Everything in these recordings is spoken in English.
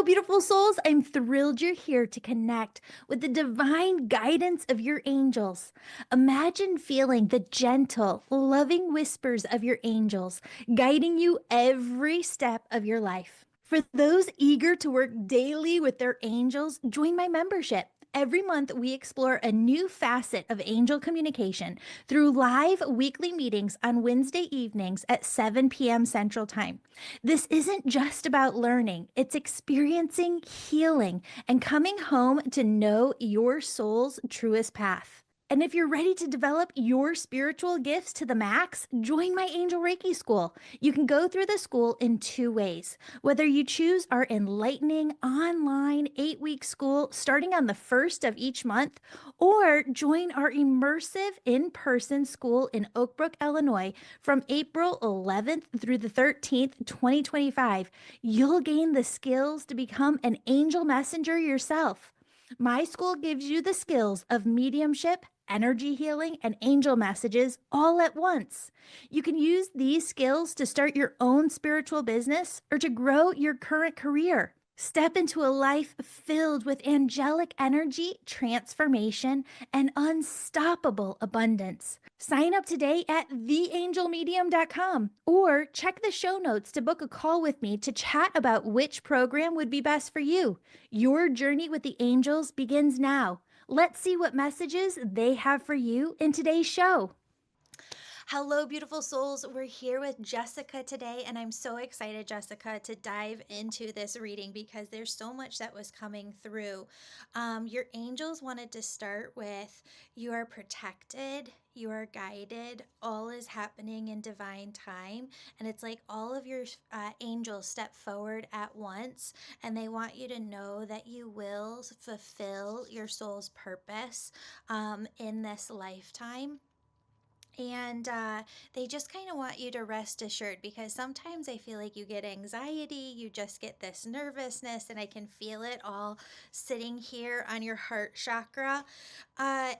Hello, beautiful souls. I'm thrilled you're here to connect with the divine guidance of your angels. Imagine feeling the gentle, loving whispers of your angels guiding you every step of your life. For those eager to work daily with their angels, join my membership. Every month, we explore a new facet of angel communication through live weekly meetings on Wednesday evenings at 7 p.m. Central Time. This isn't just about learning, it's experiencing healing and coming home to know your soul's truest path. And if you're ready to develop your spiritual gifts to the max, join my Angel Reiki School. You can go through the school in two ways. Whether you choose our enlightening online 8-week school starting on the first of each month, or join our immersive in person school in Oak Brook, Illinois from April 11th through the 13th, 2025, you'll gain the skills to become an angel messenger yourself. My school gives you the skills of mediumship, energy healing, and angel messages all at once. You can use these skills to start your own spiritual business or to grow your current career. Step into a life filled with angelic energy, transformation, and unstoppable abundance. Sign up today at theangelmedium.com or check the show notes to book a call with me to chat about which program would be best for you. Your journey with the angels begins now. Let's see what messages they have for you in today's show. Hello, beautiful souls. We're here with Jessica today, and I'm so excited, Jessica, to dive into this reading because there's so much that was coming through. Your angels wanted to start with you are protected, you are guided, all is happening in divine time, and it's like all of your angels step forward at once, and they want you to know that you will fulfill your soul's purpose in this lifetime. And they just kind of want you to rest assured because sometimes I feel like you get anxiety, you just get this nervousness, and I can feel it all sitting here on your heart chakra. Uh,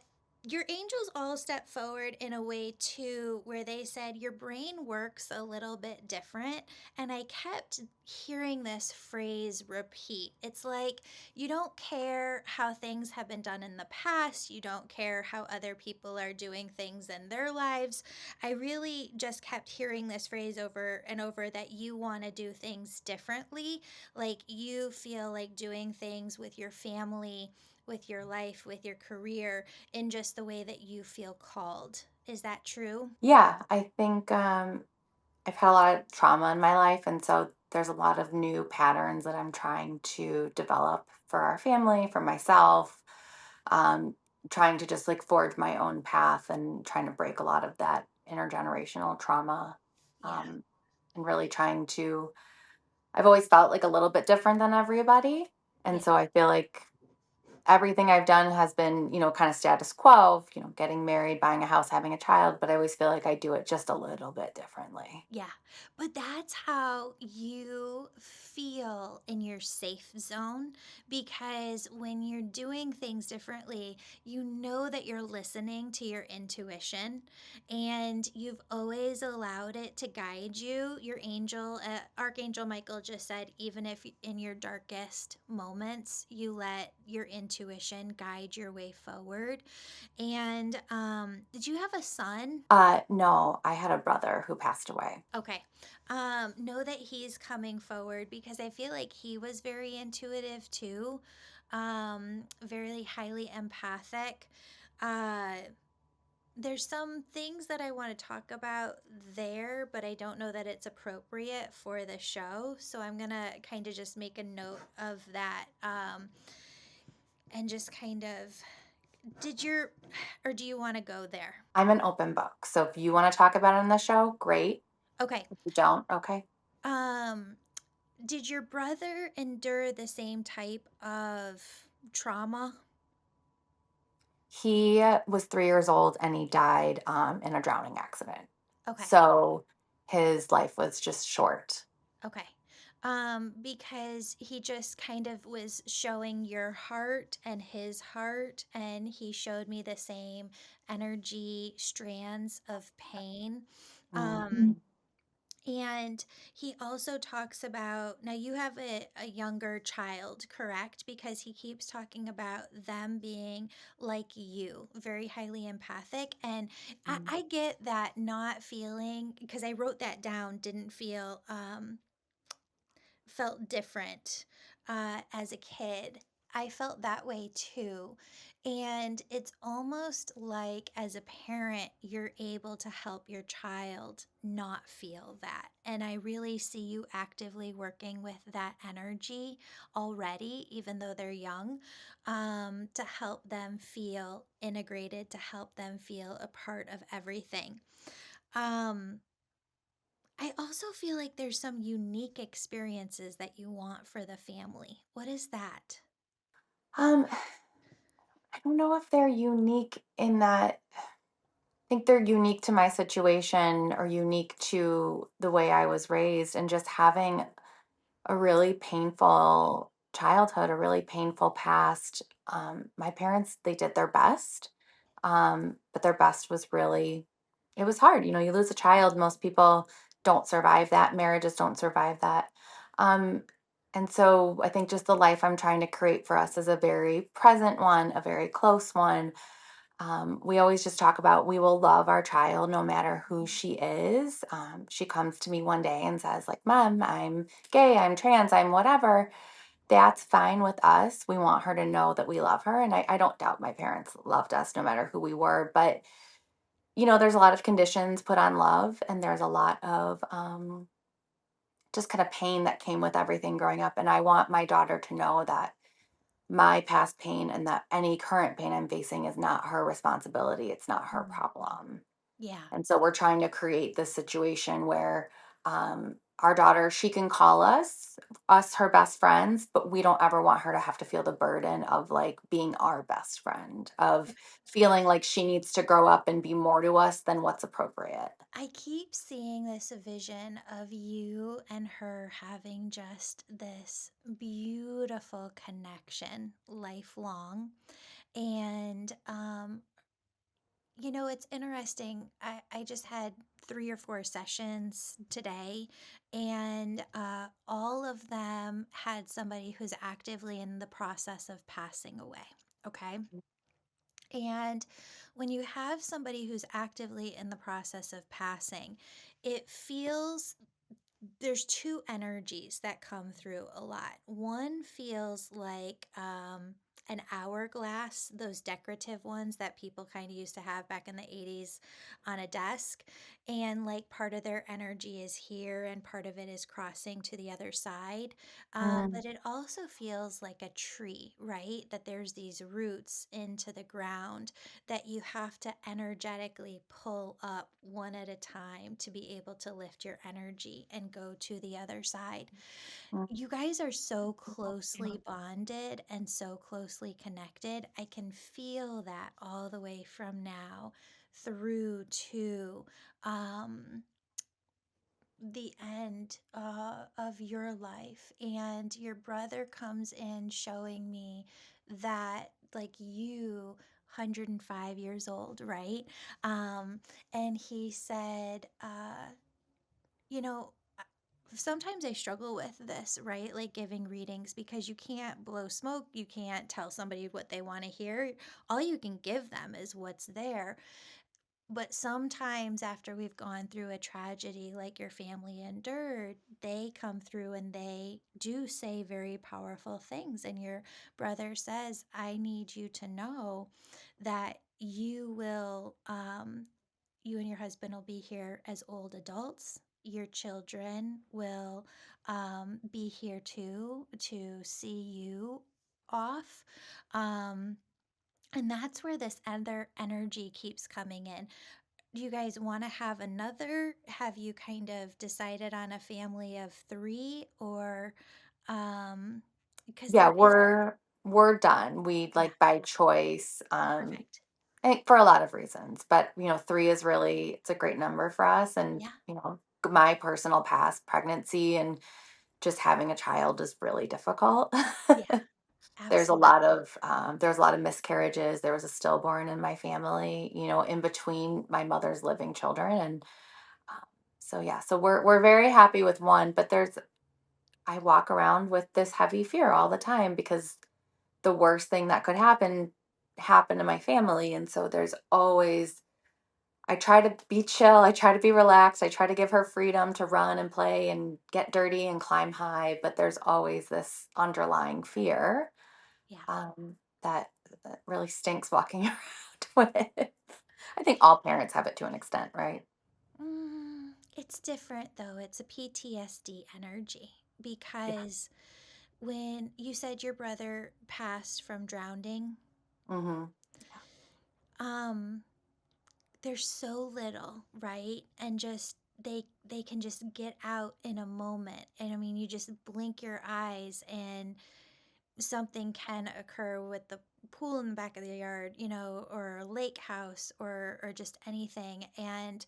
your angels all step forward in a way too where they said your brain works a little bit different, and I kept hearing this phrase repeat. It's like you don't care how things have been done in the past, you don't care how other people are doing things in their lives. I really just kept hearing this phrase over and over that you want to do things differently, like you feel like doing things with your family, with your life, with your career, in just the way that you feel called. Is that true? Yeah, I think I've had a lot of trauma in my life, and so there's a lot of new patterns that I'm trying to develop for our family, for myself, um, trying to just like forge my own path and trying to break a lot of that intergenerational trauma, Yeah. um, and really trying to. I've always felt like a little bit different than everybody, and Yeah. so I feel like everything I've done has been, kind of status quo, getting married, buying a house, having a child, but I always feel like I do it just a little bit differently. Yeah, but that's how you feel in your safe zone because when you're doing things differently, you know that you're listening to your intuition and you've always allowed it to guide you. Your angel, Archangel Michael just said, even if in your darkest moments, you let your intuition guide your way forward. And did you have a son? No, I had a brother who passed away. Okay. Know that he's coming forward because I feel like he was very intuitive too, very highly empathic. Uh, there's some things that I want to talk about there, but I don't know that it's appropriate for the show. So I'm going to kind of just make a note of that and just kind of, did your, or do you want to go there? I'm an open book. So if you want to talk about it on the show, great. Okay. If you don't, okay. Um, Did your brother endure the same type of trauma? He was 3 years old and he died in a drowning accident. Okay. So his life was just short. Okay. Because he just kind of was showing your heart and his heart, and he showed me the same energy strands of pain. Um, Mhm. And he also talks about, now you have a younger child, correct? Because he keeps talking about them being like you, very highly empathic. And Mm. I get that not feeling, because I wrote that down, didn't feel felt different as a kid. I felt that way too. And it's almost like as a parent, you're able to help your child not feel that. And I really see you actively working with that energy already, even though they're young, to help them feel integrated, to help them feel a part of everything. Um, I also feel like there's some unique experiences that you want for the family. What is that? Um, I don't know if they're unique in that. I think they're unique to my situation or unique to the way I was raised, and just having a really painful childhood, a really painful past. My parents, they did their best, but their best was really, it was hard. You know, you lose a child, most people don't survive that. Marriages don't survive that. Um, and so I think just the life I'm trying to create for us is a very present one, a very close one. We always just talk about we will love our child no matter who she is. She comes to me one day and says, like, Mom, I'm gay, I'm trans, I'm whatever. That's fine with us. We want her to know that we love her. And I don't doubt my parents loved us no matter who we were. But, there's a lot of conditions put on love, and there's a lot of just kind of pain that came with everything growing up. And I want my daughter to know that my past pain and that any current pain I'm facing is not her responsibility. It's not her Mm. problem. Yeah. And so we're trying to create this situation where our daughter, she can call us her best friends, but we don't ever want her to have to feel the burden of like being our best friend, of feeling like she needs to grow up and be more to us than what's appropriate. I keep seeing this vision of you and her having just this beautiful connection lifelong. And it's interesting. I just had 3 or 4 sessions today, and all of them had somebody who's actively in the process of passing away. Okay. And when you have somebody who's actively in the process of passing, it feels there's two energies that come through a lot. One feels like an hourglass, those decorative ones that people kind of used to have back in the 80s on a desk. And like part of their energy is here and part of it is crossing to the other side. Mm, But it also feels like a tree, right? That there's these roots into the ground that you have to energetically pull up one at a time to be able to lift your energy and go to the other side. mm, You guys are so closely bonded and so closely connected. I can feel that all the way from now through to um, the end of your life. And your brother comes in showing me that, like, 105 years old, right? Um, and he said, you know, uh, sometimes I struggle with this, right? Like giving readings, because you can't blow smoke, you can't tell somebody what they want to hear. All you can give them is what's there. But sometimes, after we've gone through a tragedy like your family endured, they come through and they do say very powerful things. And your brother says, I need you to know that you and your husband will be here as old adults. Your children will be here too to see you off. Um, and that's where this other energy keeps coming in. Do you guys want to have another? Have you kind of decided on a family of three, or because yeah, there is, we're done. We yeah, like by choice. perfect. I think for a lot of reasons, but three is really, it's a great number for us. And, Yeah, my personal past pregnancy and just having a child is really difficult. yeah, absolutely. There's a lot of miscarriages. There was a stillborn in my family, in between my mother's living children. And um, So yeah, so we're very happy with one, but there's I walk around with this heavy fear all the time because the worst thing that could happen to my family, and so there's always I try to be chill, I try to be relaxed, I try to give her freedom to run and play and get dirty and climb high, but there's always this underlying fear Yeah. um, that that really stinks walking around with. I think all parents have it to an extent, right? It's different though. It's a PTSD energy Yeah. because when you said your brother passed from drowning, Hmm. um, there's so little, right? And just they can just get out in a moment. And I mean, you just blink your eyes and something can occur with the pool in the back of the yard, or a lake house or just anything. And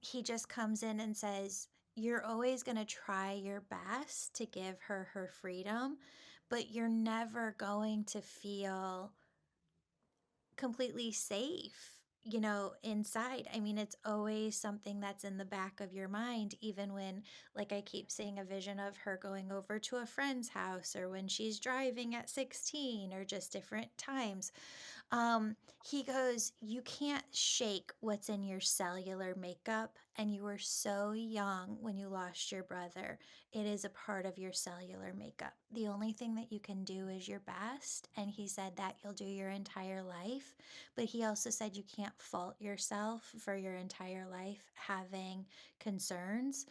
he just comes in and says, "You're always going to try your best to give her her freedom, but you're never going to feel completely safe, inside." I mean, it's always something that's in the back of your mind, even when, like, I keep seeing a vision of her going over to a friend's house or when she's driving at 16 or just different times. He goes, "You can't shake what's in your cellular makeup, and you were so young when you lost your brother. It is a part of your cellular makeup. The only thing that you can do is your best." And he said that you'll do your entire life. But he also said you can't fault yourself for your entire life having concerns.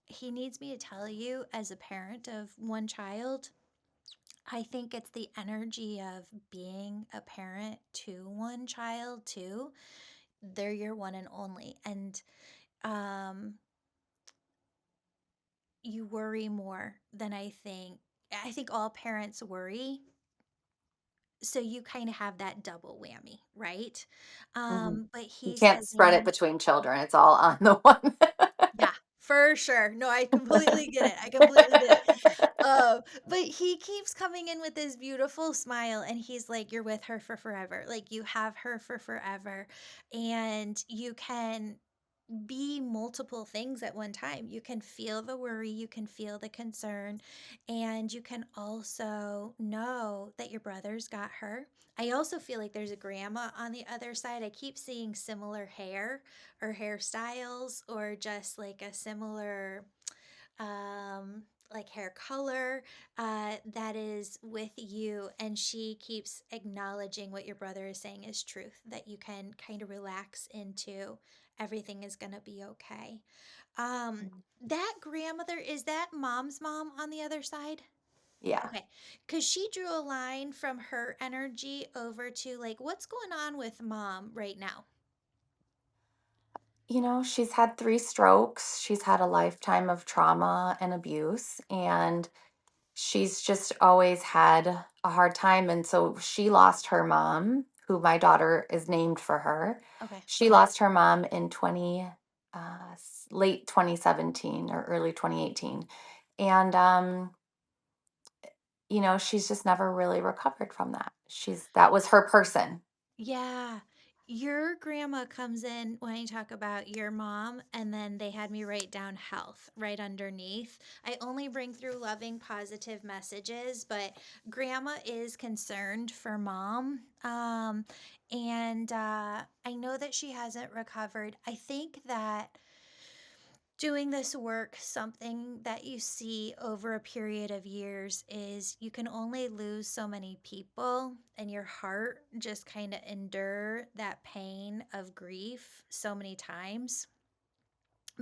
He needs me to tell you, as a parent of one child, I think it's the energy of being a parent to one child too. They're your one and only. And um you worry more than I think all parents worry. So you kind of have that double whammy, right? Hmm. But You he can't says, spread it between children. It's all on the one. yeah, for sure. No, I completely get it. I completely get it. But he keeps coming in with this beautiful smile and he's like, "You're with her for forever. Like, you have her for forever. And you can be multiple things at one time. You can feel the worry, you can feel the concern, and you can also know that your brother's got her." I also feel like there's a grandma on the other side. I keep seeing similar hair or hairstyles or just like a similar like hair color that is with you, and she keeps acknowledging what your brother is saying is truth, that you can kind of relax into everything is going to be okay. um that grandmother, is that mom's mom on the other side? Yeah. Okay, because she drew a line from her energy over to, like, what's going on with mom right now? She's had 3 strokes. She's had a lifetime of trauma and abuse, and she's just always had a hard time. And so she lost her mom, who my daughter is named for her. Okay. She lost her mom in late 2017 or early 2018. And, she's just never really recovered from that. That was her person. Yeah. Your grandma comes in when you talk about your mom, and then they had me write down health right underneath. I only bring through loving, positive messages, but grandma is concerned for mom. And I know that she hasn't recovered. I think that doing this work, something that you see over a period of years is you can only lose so many people, and your heart just kind of endure that pain of grief so many times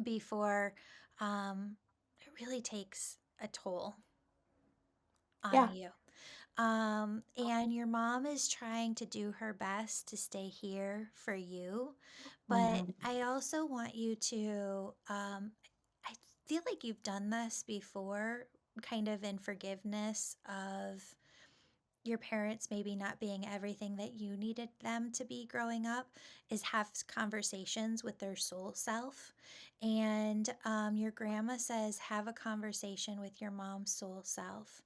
before it really takes a toll on Yeah. you. And your mom is trying to do her best to stay here for you. But Mhm. I also want you to, I feel like you've done this before, kind of in forgiveness of your parents maybe not being everything that you needed them to be growing up, is have conversations with their soul self. And your grandma says, have a conversation with your mom's soul self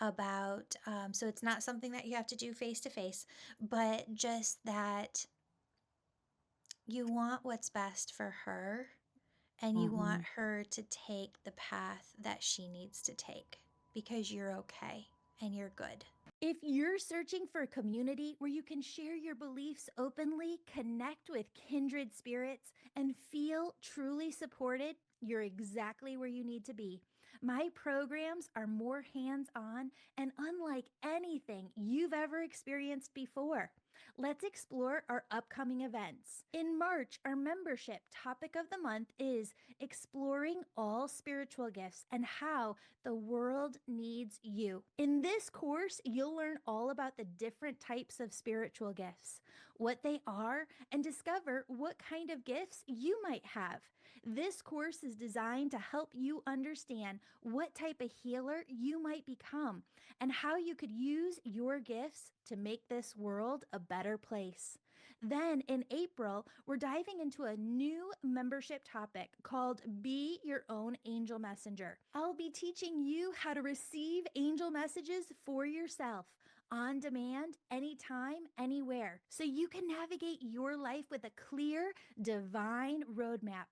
about, so it's not something that you have to do face to face, but just that you want what's best for her. and you want Hmm. her to take the path that she needs to take because you're okay and you're good. If you're searching for a community where you can share your beliefs openly, connect with kindred spirits, and feel truly supported, you're exactly where you need to be. My programs are more hands on and unlike anything you've ever experienced before. Let's explore our upcoming events. In March, our membership topic of the month is exploring all spiritual gifts and how the world needs you. In this course, you'll learn all about the different types of spiritual gifts, what they are, and discover what kind of gifts you might have. This course is designed to help you understand what type of healer you might become and how you could use your gifts to make this world a better place. Then in April, we're diving into a new membership topic called Be Your Own Angel Messenger. I'll be teaching you how to receive angel messages for yourself on demand, anytime, anywhere, so you can navigate your life with a clear, divine roadmap,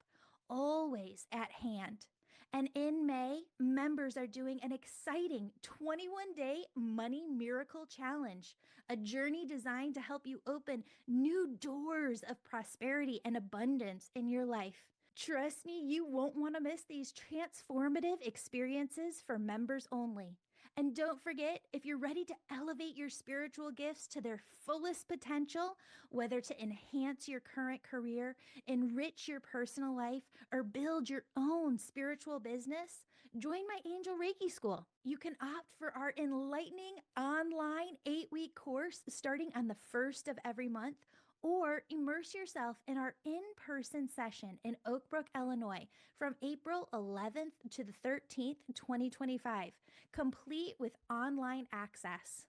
always at hand. And in May, members are doing an exciting 21-day Money Miracle Challenge, a journey designed to help you open new doors of prosperity and abundance in your life. Trust me, you won't want to miss these transformative experiences for members only. And don't forget, if you're ready to elevate your spiritual gifts to their fullest potential, whether to enhance your current career, enrich your personal life, or build your own spiritual business, join my Angel Reiki School. You can opt for our enlightening online 8-week course starting on the first of every month, or immerse yourself in our in-person session in Oak Brook, Illinois from April 11th to the 13th, 2025, complete with online access.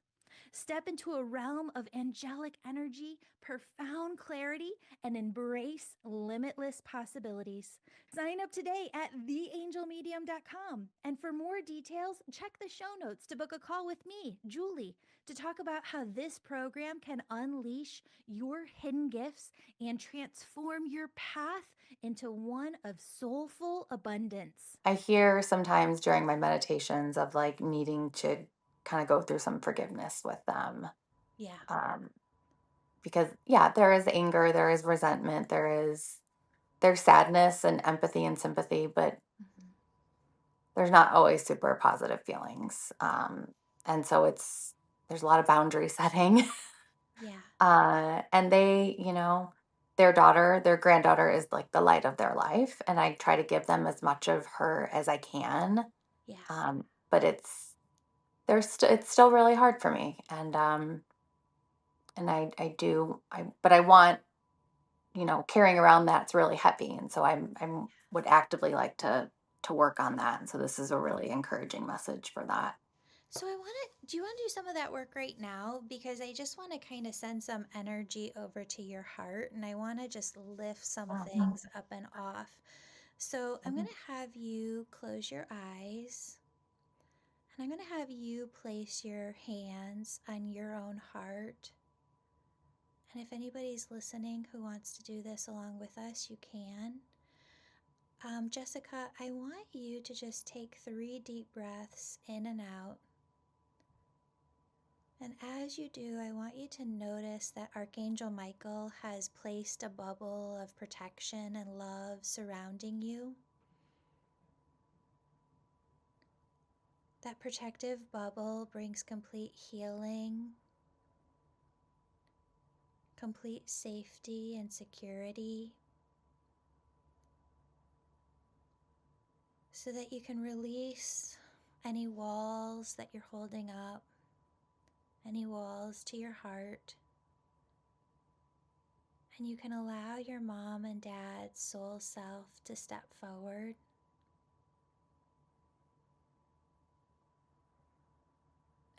Step into a realm of angelic energy, profound clarity, and embrace limitless possibilities. Sign up today at theangelmedium.com. And for more details, check the show notes to book a call with me, Julie, to talk about how this program can unleash your hidden gifts and transform your path into one of soulful abundance. I hear sometimes during my meditations of like needing to kind of go through some forgiveness with them. Yeah. Um, because yeah, there is anger, there is resentment, there's sadness and empathy and sympathy, but Mhm. there's not always super positive feelings. And so there's a lot of boundary setting. Yeah. And their granddaughter is like the light of their life. And I try to give them as much of her as I can. Yeah. But it's still really hard for me. And but I want, carrying around that's really heavy. And so I'm would actively like to work on that. And so this is a really encouraging message for that. So do you want to do some of that work right now? Because I just want to kind of send some energy over to your heart and I want to just lift some Mhm. things up and off. So I'm going to have you close your eyes and I'm going to have you place your hands on your own heart. And if anybody's listening who wants to do this along with us, you can. Jessica, I want you to just take 3 deep breaths in and out. And as you do, I want you to notice that Archangel Michael has placed a bubble of protection and love surrounding you. That protective bubble brings complete healing, complete safety and security, so that you can release any walls that you're holding up, any walls to your heart. And you can allow your mom and dad's soul self to step forward.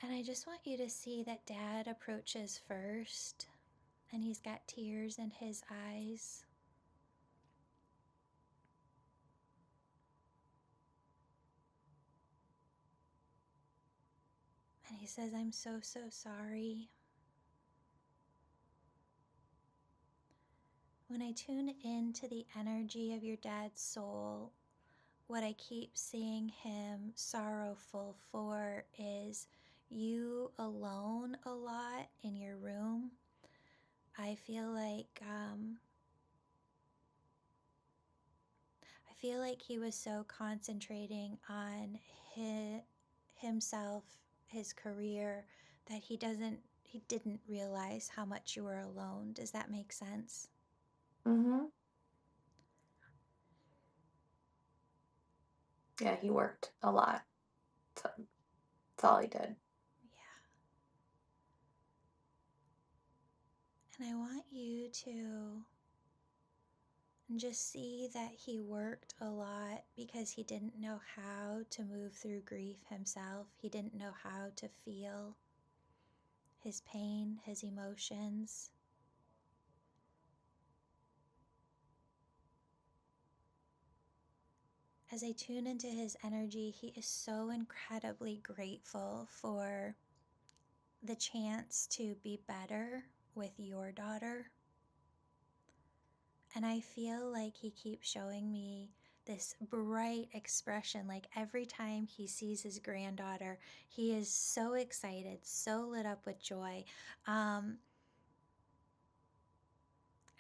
And I just want you to see that Dad approaches first, and he's got tears in his eyes. And he says, I'm so, so sorry. When I tune into the energy of your dad's soul, what I keep seeing him sorrowful for is you alone a lot in your room. I feel like he was so concentrating on himself, his career, that he didn't realize how much you were alone. Does that make sense? Hmm. Yeah, he worked a lot. So that's all he did. Yeah. And I want you to just see that he worked a lot because he didn't know how to move through grief himself. He didn't know how to feel his pain, his emotions. As I tune into his energy, he is so incredibly grateful for the chance to be better with your daughter. And I feel like he keeps showing me this bright expression. Like every time he sees his granddaughter, he is so excited, so lit up with joy. Um,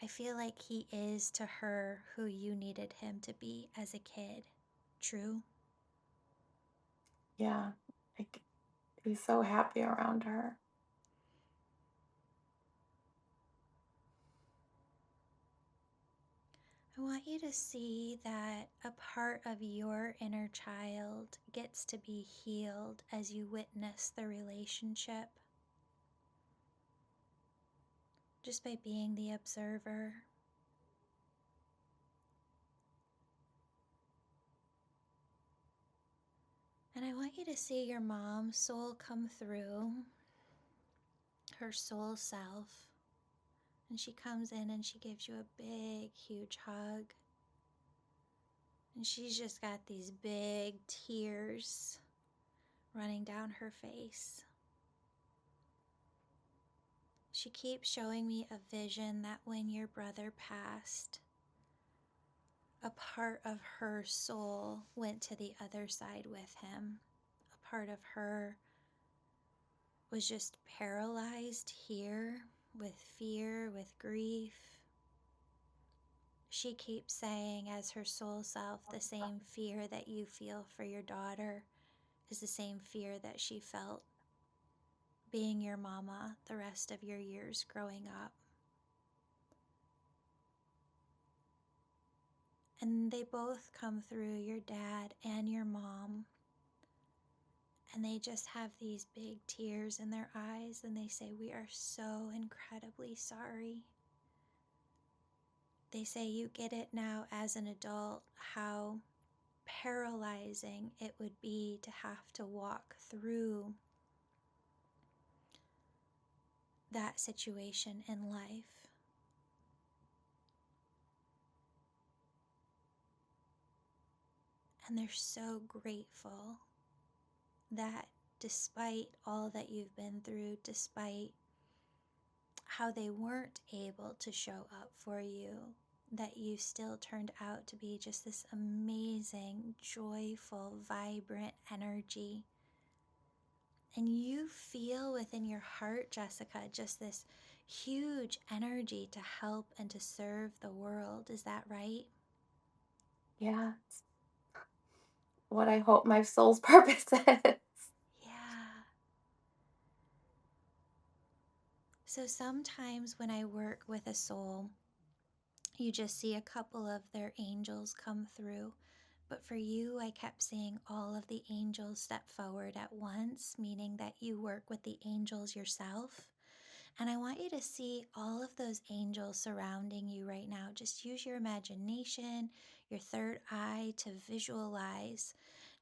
I feel like he is to her who you needed him to be as a kid. True? Yeah. Like, he's so happy around her. I want you to see that a part of your inner child gets to be healed as you witness the relationship, just by being the observer. And I want you to see your mom's soul come through, her soul self. And she comes in and she gives you a big, huge hug. And she's just got these big tears running down her face. She keeps showing me a vision that when your brother passed, a part of her soul went to the other side with him. A part of her was just paralyzed here with fear, with grief. She keeps saying, as her soul self, the same fear that you feel for your daughter is the same fear that she felt being your mama the rest of your years growing up. And they both come through, your dad and your mom, and they just have these big tears in their eyes and they say, "We are so incredibly sorry." They say, "You get it now as an adult how paralyzing it would be to have to walk through that situation in life." And they're so grateful that despite all that you've been through, despite how they weren't able to show up for you, that you still turned out to be just this amazing, joyful, vibrant energy. And you feel within your heart, Jessica, just this huge energy to help and to serve the world. Is that right? Yeah. It's what I hope my soul's purpose is. Yeah. So sometimes when I work with a soul, you just see a couple of their angels come through. But for you, I kept seeing all of the angels step forward at once, meaning that you work with the angels yourself. And I want you to see all of those angels surrounding you right now. Just use your imagination, your third eye to visualize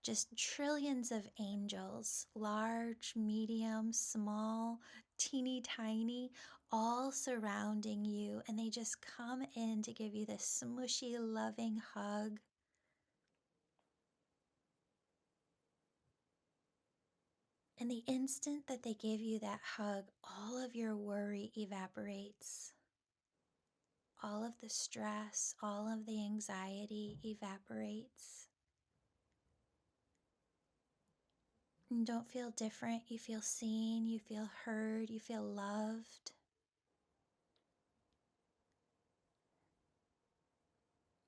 just trillions of angels, large, medium, small, teeny tiny, all surrounding you. And they just come in to give you this smushy, loving hug. And the instant that they give you that hug, all of your worry evaporates. all of the stress, all of the anxiety evaporates. You don't feel different. You feel seen, you feel heard, you feel loved.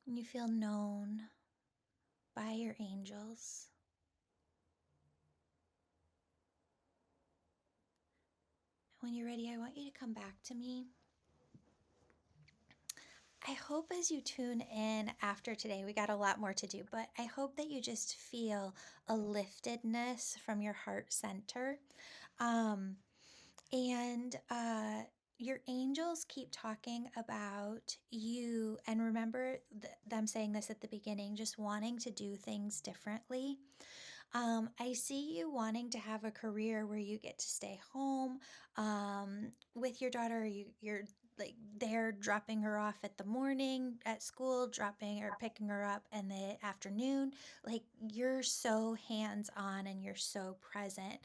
You feel known by your angels. When you're ready, I want you to come back to me. I hope as you tune in after today, we got a lot more to do, but I hope that you just feel a liftedness from your heart center. Um, and your angels keep talking about you. And remember them saying this at the beginning, just wanting to do things differently. I see you wanting to have a career where you get to stay home with your daughter. You're like there dropping her off at the morning at school, dropping or picking her up in the afternoon. Like you're so hands on and you're so present.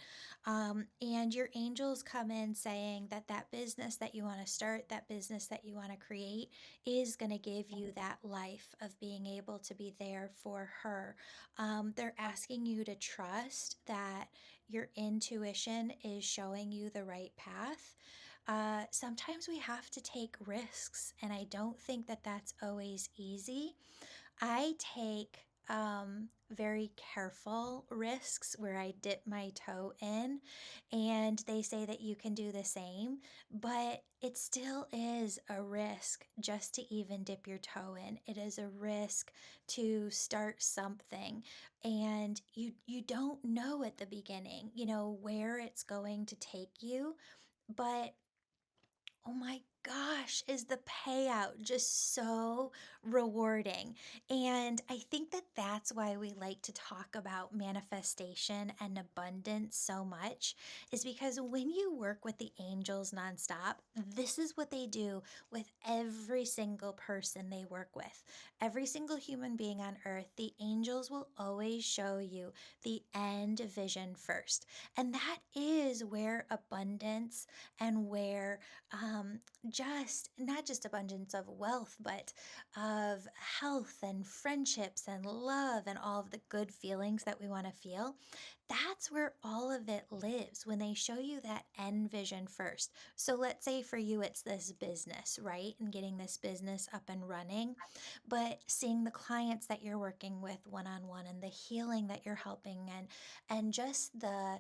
And your angels come in saying that that business that you want to start, that business that you want to create is going to give you that life of being able to be there for her. They're asking you to trust that your intuition is showing you the right path. Sometimes we have to take risks, and I don't think that that's always easy. I take very careful risks where I dip my toe in, and they say that you can do the same, but it still is a risk just to even dip your toe in. It is a risk to start something, and you don't know at the beginning, where it's going to take you, but oh my gosh, is the payout just so rewarding? And I think that that's why we like to talk about manifestation and abundance so much, is because when you work with the angels nonstop, this is what they do with every single person they work with. Every single human being on earth, the angels will always show you the end vision first. And that is where abundance and where just not just abundance of wealth, but of health and friendships and love and all of the good feelings that we want to feel. That's where all of it lives when they show you that end vision first. So let's say for you, it's this business, right? And getting this business up and running, but seeing the clients that you're working with one on one and the healing that you're helping and just the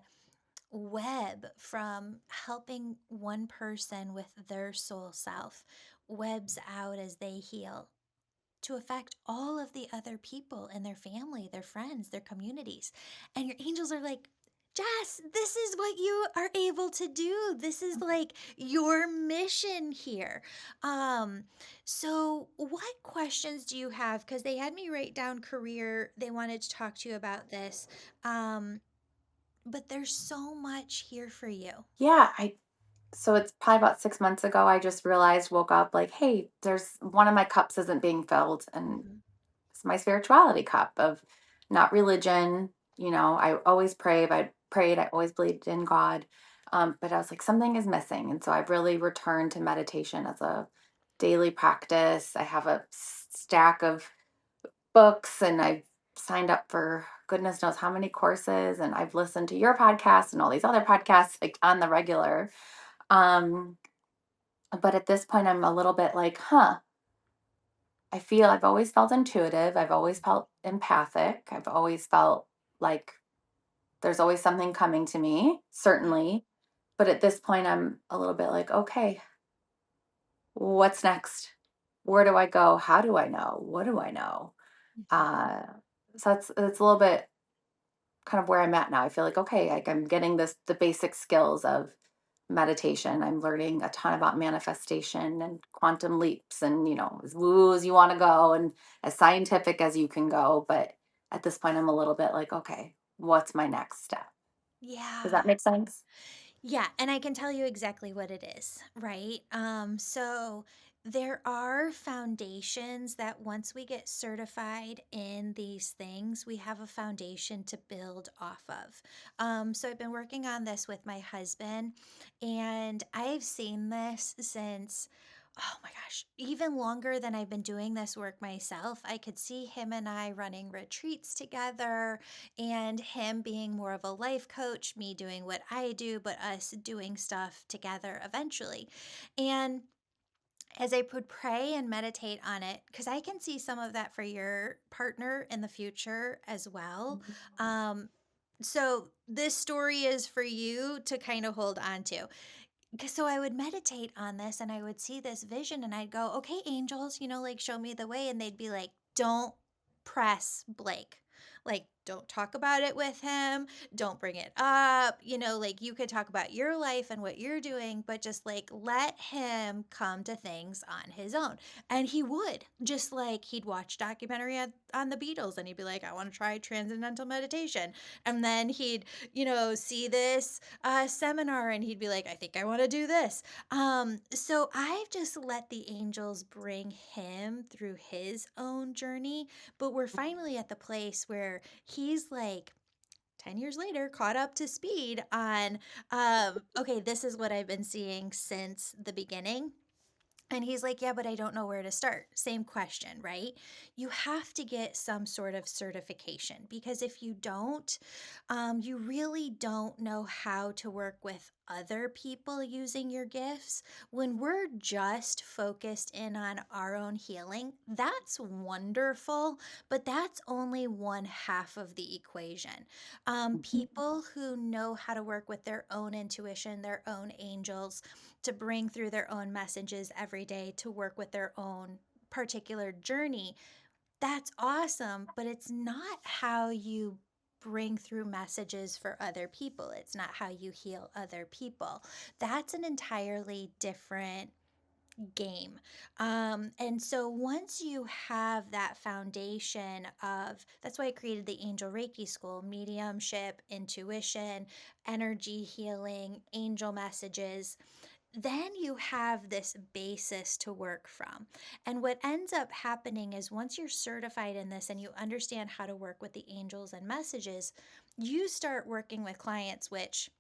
web from helping one person with their soul self webs out as they heal to affect all of the other people in their family, their friends, their communities. And your angels are like, Jess, this is what you are able to do. This is like your mission here. Um, so what questions do you have? Because they had me write down career. They wanted to talk to you about this. Um, but there's so much here for you. Yeah, so it's probably about 6 months ago, I just realized, woke up like, hey, there's one of my cups isn't being filled. And Mhm. it's my spirituality cup of not religion. I always prayed, I always believed in God. But I was like, something is missing. And so I've really returned to meditation as a daily practice. I have a stack of books and I've signed up for goodness knows how many courses. And I've listened to your podcast and all these other podcasts like on the regular. Um, but at this point, I'm a little bit like, I've always felt intuitive. I've always felt empathic. I've always felt like there's always something coming to me, Yeah. certainly. But at this point, I'm a little bit like, okay, what's next? Where do I go? How do I know? What do I know? Mhm. Uh, so it's a little bit kind of where I'm at now. I feel like, okay, like I'm getting the basic skills of meditation. I'm learning a ton about manifestation and quantum leaps and, as woo as you want to go and as scientific as you can go. But at this point, I'm a little bit like, okay, what's my next step? Does Yeah. that make sense? Yeah, and I can tell you exactly what it is, right? So there are foundations that once we get certified in these things, we have a foundation to build off of. So I've been working on this with my husband, and I've seen this since. Oh my gosh, even longer than I've been doing this work myself. I could see him and I running retreats together, and him being more of a life coach, me doing what I do, but us doing stuff together eventually. And as I would pray and meditate on it, because I can see some of that for your partner in the future as well. Mhm. Um, so this story is for you to kind of hold on to. 'Cause so I would meditate on this and I would see this vision and I'd go, "Okay, angels, like, show me the way." And they'd be like, "Don't press Blake. Like, don't talk about it with him. Don't bring it up. Like, you could talk about your life and what you're doing, but just like let him come to things on his own." And he would, just like he'd watch documentary on the Beatles and he'd be like, "I want to try transcendental meditation." And then he'd, see this seminar and he'd be like, "I think I want to do this." So I've just let the angels bring him through his own journey, but we're finally at the place where he's like 10 years later caught up to speed on, okay, this is what I've been seeing since the beginning. And he's like, "Yeah, but I don't know where to start." Same question, right? You have to get some sort of certification because if you don't, you really don't know how to work with other people using your gifts. When we're just focused in on our own healing, that's wonderful, but that's only one half of the equation. People who know how to work with their own intuition, their own angels, to bring through their own messages every day, to work with their own particular journey, that's awesome, but it's not how you bring through messages for other people. It's not how you heal other people. That's an entirely different game. And so once you have that foundation of, that's why I created the Angel Reiki School, mediumship, intuition, energy healing, angel messages, then you have this basis to work from. And what ends up happening is once you're certified in this and you understand how to work with the angels and messages, you start working with clients, which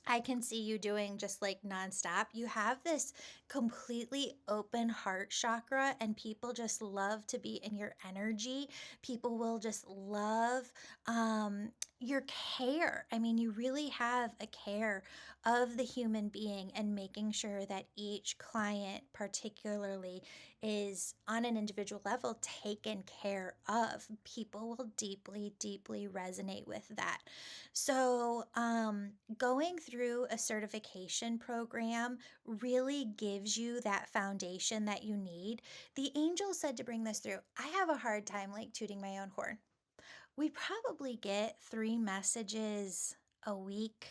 I can see you doing just like nonstop. You have this completely open heart chakra, and people just love to be in your energy. People will just love your care. I mean, you really have a care of the human being and making sure that each client, particularly, is on an individual level taken care of. People will deeply, deeply resonate with that. So, going through a certification program really gives you that foundation that you need. The angel said to bring this through. I have a hard time like tooting my own horn. We probably get 3 messages a week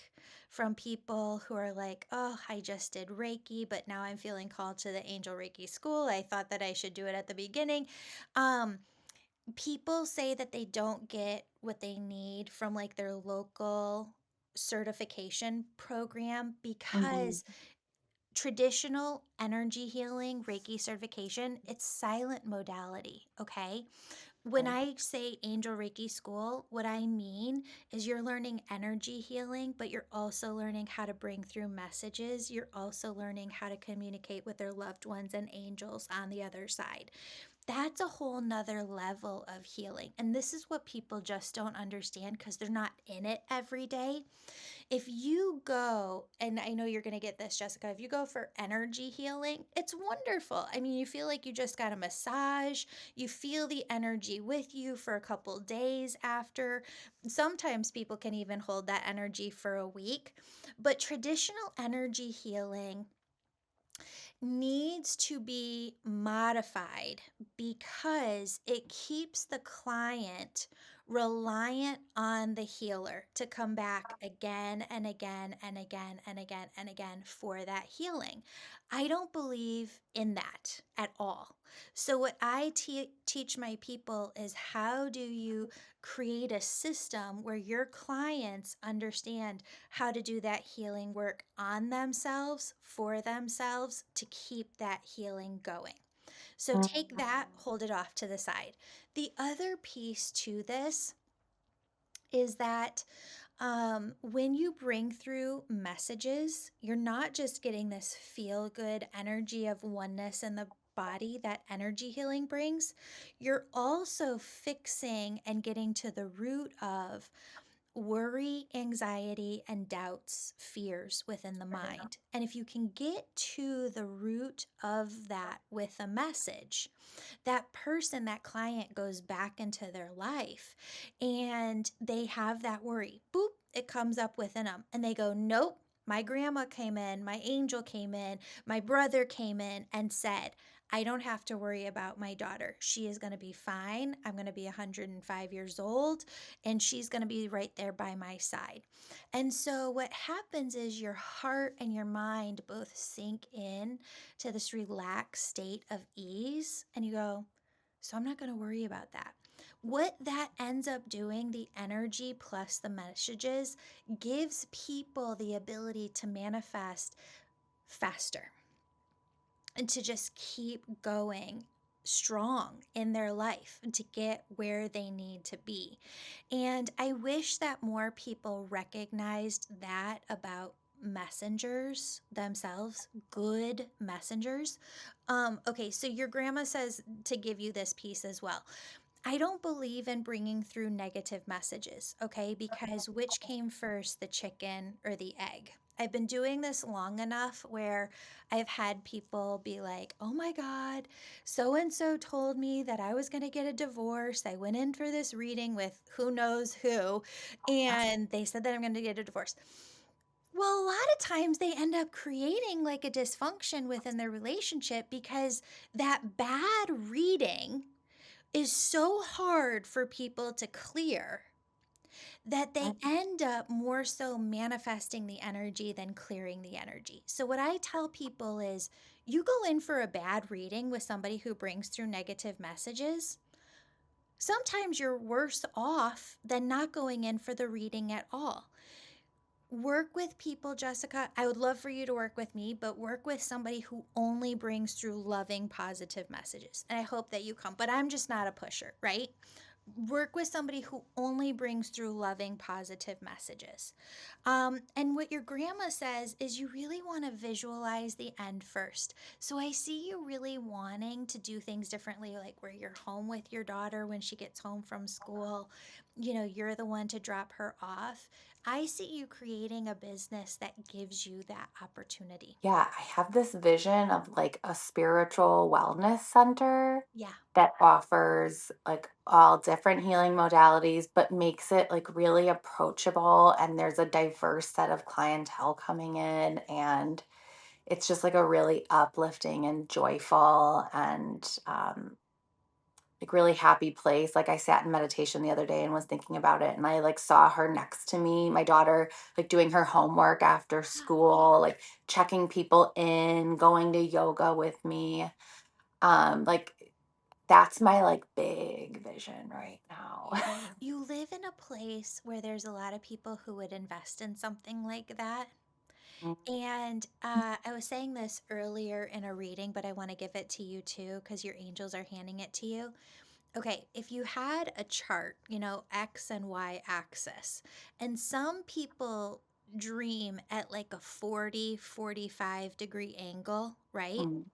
from people who are like, "Oh, I just did Reiki, but now I'm feeling called to the Angel Reiki School. I thought that I should do it at the beginning." Um, People say that they don't get what they need from like their local certification program Mhm. because traditional energy healing Reiki certification, it's silent modality, okay? When Right. I say Angel Reiki School, what I mean is you're learning energy healing, but you're also learning how to bring through messages. You're also learning how to communicate with their loved ones and angels on the other side. That's a whole nother level of healing. And this is what people just don't understand because they're not in it every day. If you go, and I know you're going to get this, Jessica, if you go for energy healing, it's wonderful. I mean, you feel like you just got a massage, you feel the energy with you for a couple days after. Sometimes people can even hold that energy for a week. But traditional energy healing needs to be modified because it keeps the client reliant on the healer to come back again and again and again and again and again for that healing. I don't believe in that at all. So, what I teach my people is how do you create a system where your clients understand how to do that healing work on themselves, for themselves, to keep that healing going. So take that, Mhm. hold it off to the side. The other piece to this is that When you bring through messages, you're not just getting this feel good energy of oneness in the body that energy healing brings, you're also fixing and getting to the root of worry, anxiety, and doubts, fears within the mind. And if you can get to the root of that with a message, that person, that client goes back into their life and they have that worry. Boop, it comes up within them. And they go, nope. My grandma came in, my angel came in, my brother came in and said, I don't have to worry about my daughter. She is going to be fine. I'm going to be 105 years old and she's going to be right there by my side. And so what happens is your heart and your mind both sink in to this relaxed state of ease and you go, so I'm not going to worry about that. What that ends up doing, the energy plus the messages, gives people the ability to manifest faster and to just keep going strong in their life and to get where they need to be. And I wish that more people recognized that about messengers themselves, good messengers. Okay, so your grandma says to give you this piece as well. I don't believe in bringing through negative messages, okay? Because which came first, the chicken or the egg? I've been doing this long enough where I've had people be like, oh my God, so and so told me that I was going to get a divorce. I went in for this reading with who knows who, and they said that I'm going to get a divorce. Well, a lot of times they end up creating like a dysfunction within their relationship because that bad reading is so hard for people to clear that they end up more so manifesting the energy than clearing the energy. So, what I tell people is you go in for a bad reading with somebody who brings through negative messages. Sometimes you're worse off than not going in for the reading at all. Work with people, Jessica. I would love for you to work with me, but work with somebody who only brings through loving, positive messages. And I hope that you come, but I'm just not a pusher, right? Work with somebody who only brings through loving, positive messages. And what your grandma says is you really want to visualize the end first. So I see you really wanting to do things differently, like where you're home with your daughter when she gets home from school. You know, you're the one to drop her off. I see you creating a business that gives you that opportunity. Yeah, I have this vision of like a spiritual wellness center Yeah. that offers like all different healing modalities, but makes it like really approachable. And there's a diverse set of clientele coming in. And it's just like a really uplifting and joyful and like really happy place. Like I sat in meditation the other day and was thinking about it and I like saw her next to me, my daughter, like doing her homework after school, like checking people in, going to yoga with me. Like that's my like big vision right now. You live in a place where there's a lot of people who would invest in something like that. And I was saying this earlier in a reading, but I want to give it to you too because your angels are handing it to you. Okay, if you had a chart, you know, X and Y axis, and some people dream at like a 40, 45-degree angle, right? Mm,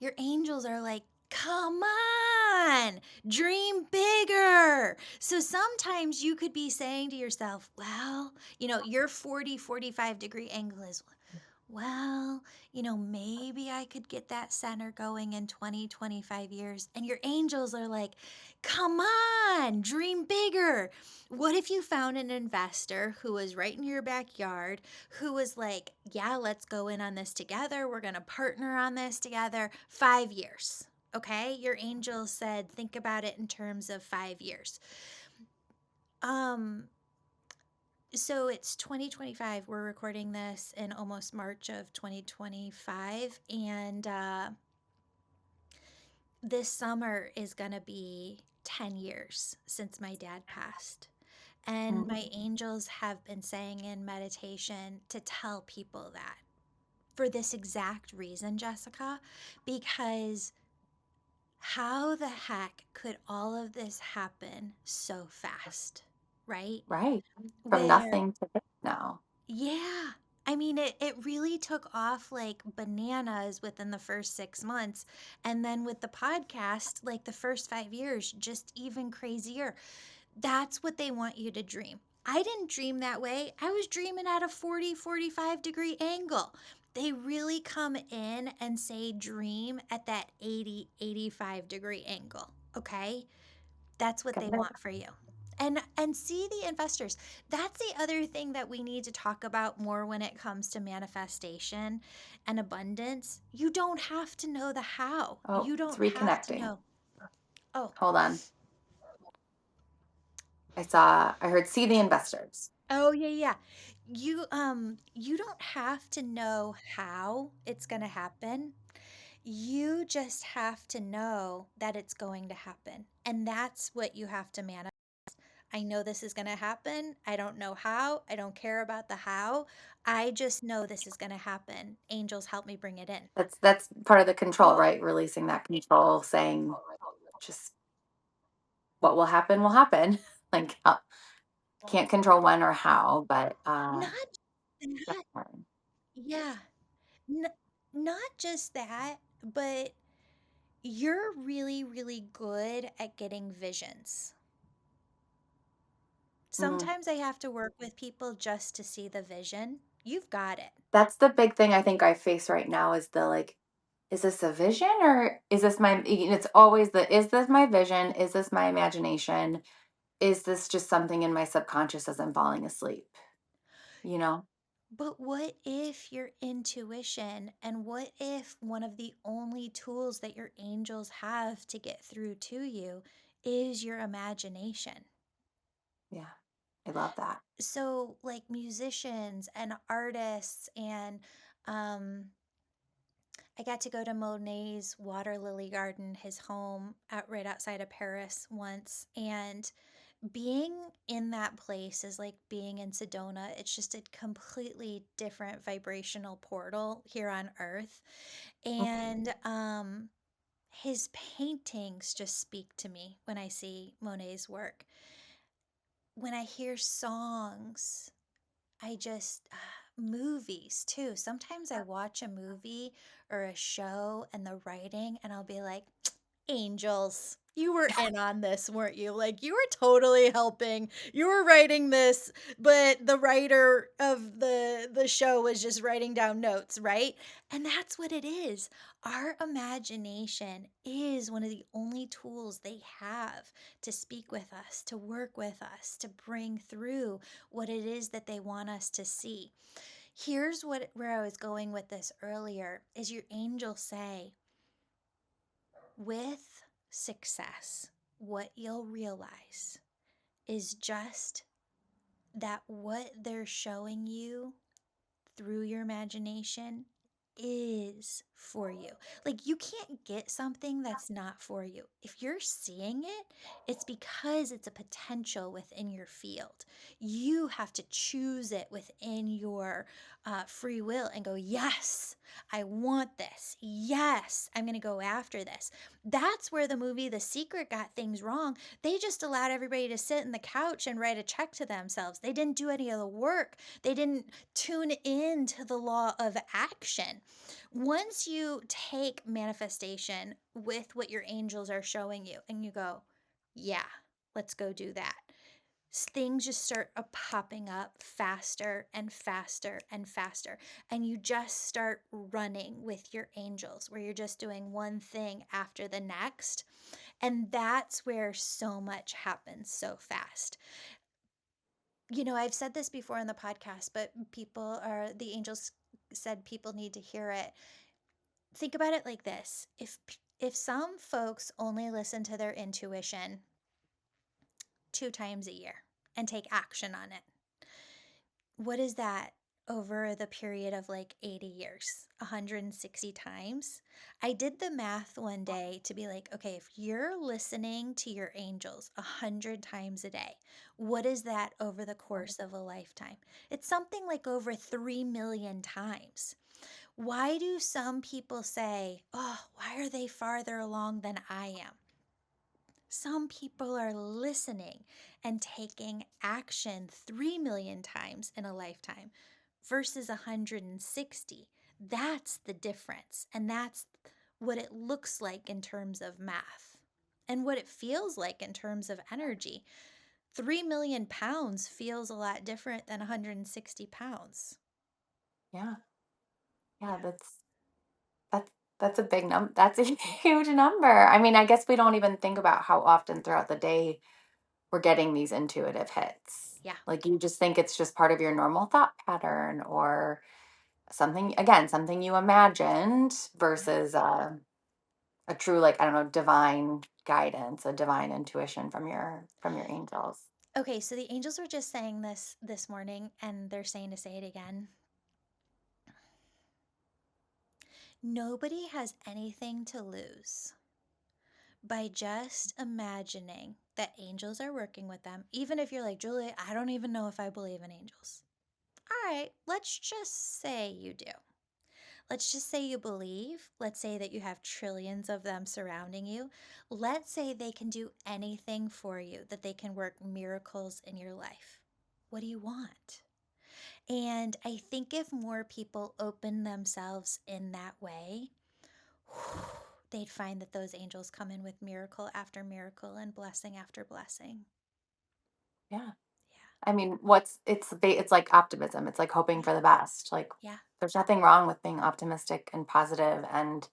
Your angels are like, come on, dream bigger. So sometimes you could be saying to yourself, well, you know, your 40, 45-degree angle is, well, you know, maybe I could get that center going in 20, 25 years. And your angels are like, come on, dream bigger. What if you found an investor who was right in your backyard, who was like, yeah, let's go in on this together. We're going to partner on this together. 5 years. Okay. Your angel said, think about it in terms of 5 years. Um, so it's 2025. We're recording this in almost March of 2025. And this summer is going to be 10 years since my dad passed. And mm, my angels have been saying in meditation to tell people that for this exact reason, Jessica, because how the heck could all of this happen so fast? right? Right. From Where, nothing to this now. yeah. I mean, it really took off like bananas within the first 6 months. And then with the podcast, like the first 5 years, just even crazier. That's what they want you to dream. I didn't dream that way. I was dreaming at a 40, 45-degree angle. They really come in and say dream at that 80, 85-degree angle. Okay? That's what they Got it. want for you. And see the investors. That's the other thing that we need to talk about more when it comes to manifestation and abundance. You don't have to know the how. Oh, You it's don't have to reconnecting. know. Oh, Hold on. I heard see the investors. oh yeah, yeah. You don't have to know how it's going to happen. You just have to know that it's going to happen. And that's what you have to manifest. I know this is going to happen. I don't know how. I don't care about the how. I just know this is going to happen. Angels help me bring it in. That's part of the control, right? Releasing that control, saying just what will happen will happen. Like can't control when or how, but Not that. definitely. Yeah. N- Not just that, but you're really, really good at getting visions. Mhm. Sometimes I have to work with people just to see the vision. You've got it. That's the big thing I think I face right now is the like, is this a vision or is this my? It's always the is this my vision? Is this my imagination? Is this just something in my subconscious as I'm falling asleep? You know? But what if your intuition and what if one of the only tools that your angels have to get through to you is your imagination? Yeah, I love that. So, like musicians and artists, and um, I got to go to Monet's water lily garden, his home right outside of Paris once. And being in that place is like being in Sedona. It's just a completely different vibrational portal here on Earth. And his paintings just speak to me when I see Monet's work. When I hear songs, I just movies too. Sometimes I watch a movie or a show and the writing, and I'll be like, angels, you were in on this, weren't you? Like you were totally helping. You were writing this, but the writer of the show was just writing down notes, right? And that's what it is. Our imagination is one of the only tools they have to speak with us, to work with us, to bring through what it is that they want us to see. Here's what where I was going with this earlier is your angels say, with success, what you'll realize is just that what they're showing you through your imagination is for you. Like you can't get something that's not for you. If you're seeing it, it's because it's a potential within your field. You have to choose it within your free will and go, yes, I want this. Yes, I'm going to go after this. That's where the movie The Secret got things wrong. They just allowed everybody to sit in the couch and write a check to themselves. They didn't do any of the work. They didn't tune in to the law of action. Once you take manifestation with what your angels are showing you and you go, yeah, let's go do that. Things just start popping up faster and faster and faster. And you just start running with your angels where you're just doing one thing after the next. And that's where so much happens so fast. I've said this before in the podcast, but the angels said people need to hear it. Think about it like this. If some folks only listen to their intuition 2 times a year and take action on it, what is that over the period of like 80 years? 160 times? I did the math one day to be like, okay, if you're listening to your angels 100 times a day, what is that over the course of a lifetime? It's something like over 3 million times. Why do some people say, oh, why are they farther along than I am? Some people are listening and taking action 3 million times in a lifetime versus 160. That's the difference. And that's what it looks like in terms of math and what it feels like in terms of energy. 3 million pounds feels a lot different than 160 pounds. Yeah. Yeah. Yeah, that's that's a big number. That's a huge number. I mean, I guess we don't even think about how often throughout the day we're getting these intuitive hits. Yeah. Like you just think it's just part of your normal thought pattern or something, again, something you imagined Yeah. versus a true, like, I don't know, divine guidance, a divine intuition from your angels. Okay, so the angels were just saying this morning and they're saying to say it again. Nobody has anything to lose by just imagining that angels are working with them. Even if you're like, Julie, I don't even know if I believe in angels. All right, let's just say you do. Let's just say you believe. Let's say that you have trillions of them surrounding you. Let's say they can do anything for you, that they can work miracles in your life. What do you want? And I think if more people open themselves in that way, they'd find that those angels come in with miracle after miracle and blessing after blessing. Yeah. Yeah. I mean, it's like optimism. It's like hoping Yeah. for the best. Like Yeah. there's nothing wrong with being optimistic and positive and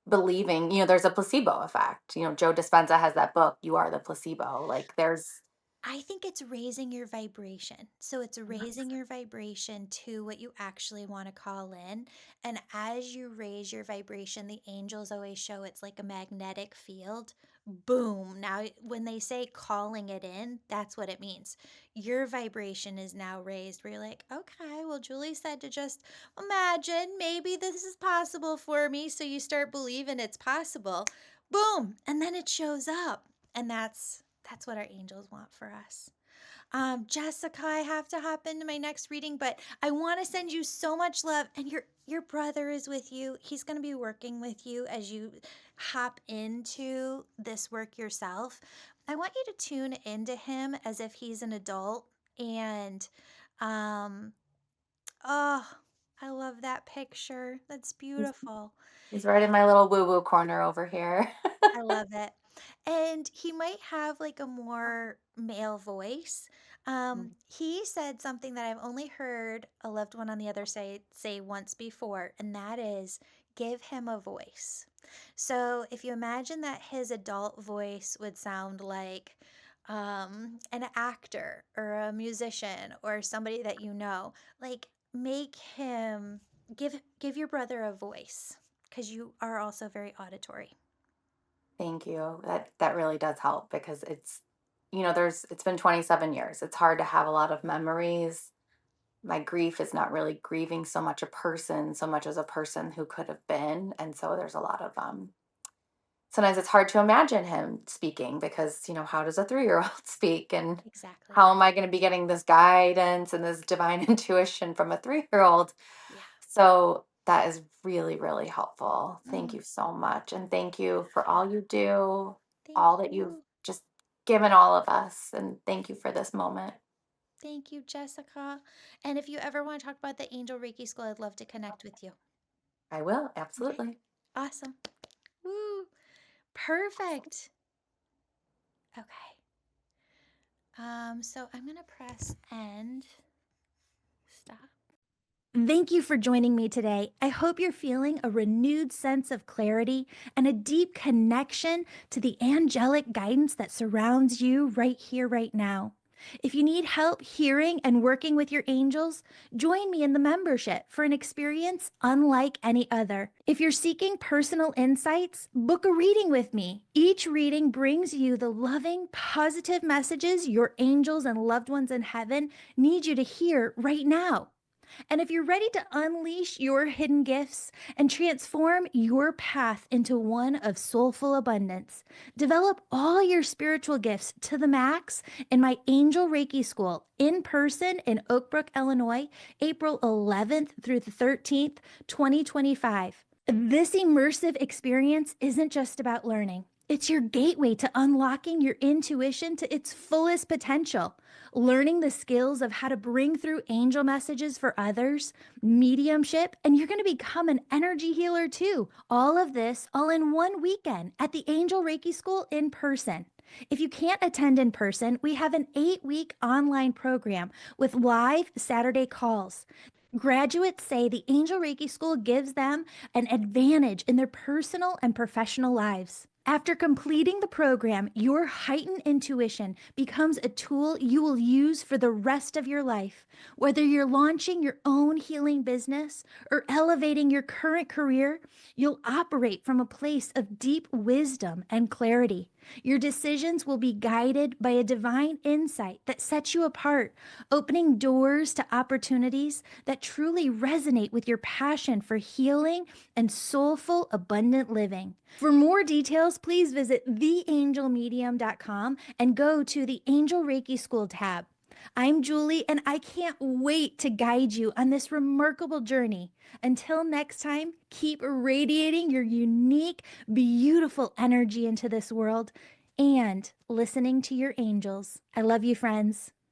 believing, there's a placebo effect. Joe Dispenza has that book, You Are the Placebo. Like there's I think it's raising your vibration. So it's raising your vibration to what you actually want to call in. And as you raise your vibration, the angels always show it's like a magnetic field. Boom. Now, when they say calling it in, that's what it means. Your vibration is now raised where you're like, okay, well, Julie said to just imagine maybe this is possible for me. So you start believing it's possible. Boom. And then it shows up. And that's what our angels want for us. Jessica, I have to hop into my next reading, but I want to send you so much love. And your brother is with you. He's going to be working with you as you hop into this work yourself. I want you to tune into him as if he's an adult. And um, oh, I love that picture. That's he's, beautiful. he's right in my little woo woo corner over here. I love it. And he might have like a more male voice. He said something that I've only heard a loved one on the other side say once before, and that is give him a voice. So if you imagine that his adult voice would sound like an actor or a musician or somebody that you know, like make him give your brother a voice because you are also very auditory. Thank you. That really does help because it's been 27 years. It's hard to have a lot of memories. My grief is not really grieving so much a person, so much as a person who could have been. And so there's a lot of sometimes it's hard to imagine him speaking because, how does a 3-year-old speak? And Exactly. how am I going to be getting this guidance and this divine intuition from a 3-year-old? Yeah. So that is really, really helpful. Thank Mm, you so much. And thank you for all you do, thank all that you've you. just given all of us. And thank you for this moment. Thank you, Jessica. And if you ever want to talk about the Angel Reiki School, I'd love to connect with you. I will, Okay. absolutely. Awesome. Woo. Perfect. Okay. So I'm gonna press end. Stop. Thank you for joining me today. I hope you're feeling a renewed sense of clarity and a deep connection to the angelic guidance that surrounds you right here, right now. If you need help hearing and working with your angels, join me in the membership for an experience unlike any other. If you're seeking personal insights, book a reading with me. Each reading brings you the loving, positive messages your angels and loved ones in heaven need you to hear right now. And if you're ready to unleash your hidden gifts and transform your path into one of soulful abundance, develop all your spiritual gifts to the max in my Angel Reiki School in person in Oak Brook, Illinois, April 11th through the 13th, 2025. This immersive experience isn't just about learning. It's your gateway to unlocking your intuition to its fullest potential, learning the skills of how to bring through angel messages for others, mediumship, and you're going to become an energy healer too. All of this all in one weekend at the Angel Reiki School in person. If you can't attend in person, we have an 8-week online program with live Saturday calls. Graduates say the Angel Reiki School gives them an advantage in their personal and professional lives. After completing the program, your heightened intuition becomes a tool you will use for the rest of your life. Whether you're launching your own healing business or elevating your current career, you'll operate from a place of deep wisdom and clarity. Your decisions will be guided by a divine insight that sets you apart, opening doors to opportunities that truly resonate with your passion for healing and soulful, abundant living. For more details, please visit theangelmedium.com and go to the Angel Reiki School tab. I'm Julie, and I can't wait to guide you on this remarkable journey. Until next time, keep radiating your unique, beautiful energy into this world and listening to your angels. I love you, friends.